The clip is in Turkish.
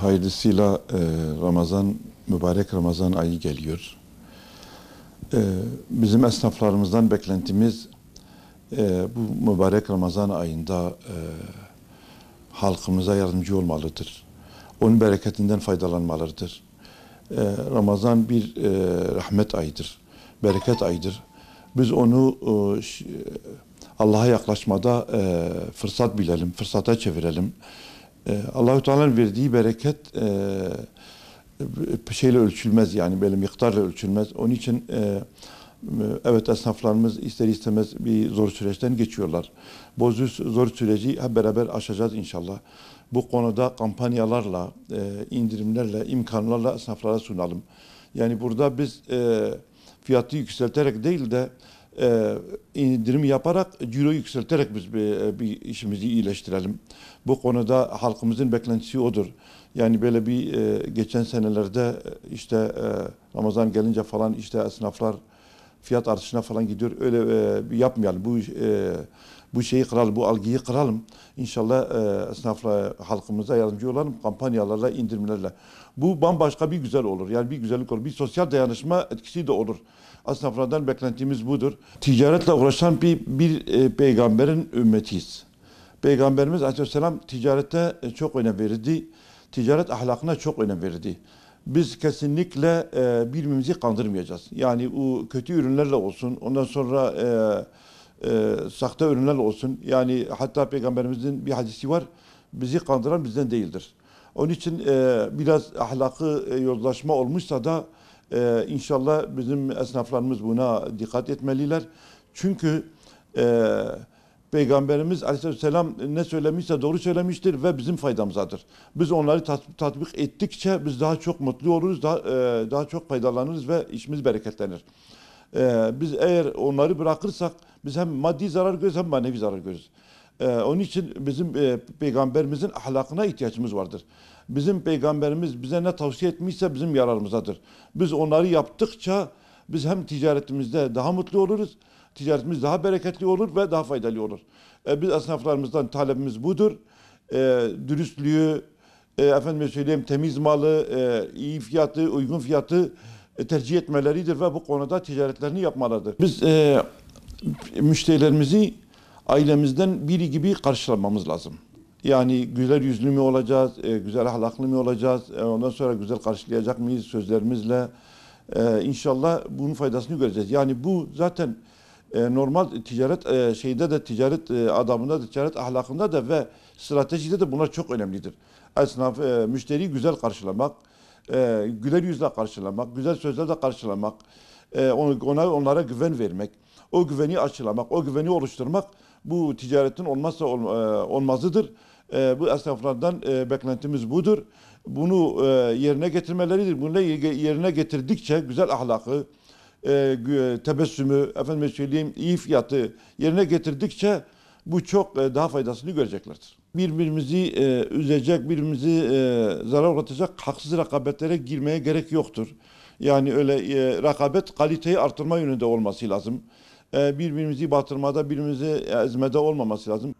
Hayırlısıyla Ramazan, mübarek Ramazan ayı geliyor. Bizim esnaflarımızdan beklentimiz bu mübarek Ramazan ayında halkımıza yardımcı olmalıdır. Onun bereketinden faydalanmalıdır. Ramazan bir rahmet ayıdır, bereket ayıdır. Biz onu Allah'a yaklaşmada fırsat bilelim, fırsata çevirelim. Allah-u Teala'nın verdiği bereket şeyle ölçülmez, yani böyle miktarla ölçülmez. Onun için evet, esnaflarımız ister istemez bir zor süreçten geçiyorlar. Bu zor süreci hep beraber aşacağız inşallah. Bu konuda kampanyalarla, indirimlerle, imkanlarla esnaflara sunalım. Yani burada biz fiyatı yükselterek değil de indirim yaparak, ciroyu yükselterek biz bir işimizi iyileştirelim. Bu konuda halkımızın beklentisi odur. Yani böyle bir geçen senelerde işte Ramazan gelince falan işte esnaflar fiyat artışına falan gidiyor. Öyle bir yapmayalım. Bu şeyi kıralım, bu algıyı kıralım. İnşallah esnafla, halkımıza yardımcı olalım kampanyalarla, indirimlerle. Bu bambaşka bir güzel olur. Yani bir güzellik olur. Bir sosyal dayanışma etkisi de olur. Esnaflardan beklentimiz budur. Ticaretle uğraşan bir peygamberin ümmetiyiz. Peygamberimiz Aleyhisselam ticarete çok önem verirdi. Ticaret ahlakına çok önem verirdi. Biz kesinlikle birbirimizi kandırmayacağız. Yani o kötü ürünlerle olsun, ondan sonra sahte ürünlerle olsun. Yani hatta Peygamberimizin bir hadisi var. Bizi kandıran bizden değildir. Onun için biraz ahlakı yozlaşma olmuşsa da inşallah bizim esnaflarımız buna dikkat etmeliler. Çünkü Peygamberimiz Aleyhisselam ne söylemişse doğru söylemiştir ve bizim faydamızadır. Biz onları tatbik ettikçe biz daha çok mutlu oluruz, daha çok faydalanırız ve işimiz bereketlenir. Biz eğer onları bırakırsak biz hem maddi zarar görürüz hem manevi zarar görürüz. Onun için bizim Peygamberimizin ahlakına ihtiyacımız vardır. Bizim Peygamberimiz bize ne tavsiye etmişse bizim yararımızadır. Biz onları yaptıkça biz hem ticaretimizde daha mutlu oluruz, ticaretimiz daha bereketli olur ve daha faydalı olur. Biz esnaflarımızdan talebimiz budur. Dürüstlüğü, efendime söyleyeyim temiz malı, iyi fiyatı, uygun fiyatı tercih etmeleridir ve bu konuda ticaretlerini yapmalıdır. Biz müşterilerimizi ailemizden biri gibi karşılamamız lazım. Yani güler yüzlü mü olacağız, güzel ahlaklı mı olacağız, ondan sonra güzel karşılayacak mıyız sözlerimizle? İnşallah bunun faydasını göreceğiz. Yani bu zaten normal ticaret şeyde de, ticaret adamında da, ticaret ahlakında da ve stratejide de bunlar çok önemlidir. Esnaf, müşteriyi güzel karşılamak, güler yüzle karşılamak, güzel sözlerle karşılamak, onlara güven vermek, o güveni aşılamak, o güveni oluşturmak bu ticaretin olmazsa olmazıdır. Bu esnaflardan beklentimiz budur. Bunu yerine getirmeleridir. Bunu yerine getirdikçe güzel ahlakı, tebessümü, efendime söyleyeyim iyi fiyatı yerine getirdikçe bu çok daha faydasını göreceklerdir. Birbirimizi üzecek, birbirimizi zarar uğratacak haksız rekabetlere girmeye gerek yoktur. Yani öyle rekabet kaliteyi artırma yönünde olması lazım. Birbirimizi batırmada, birbirimizi ezmede olmaması lazım.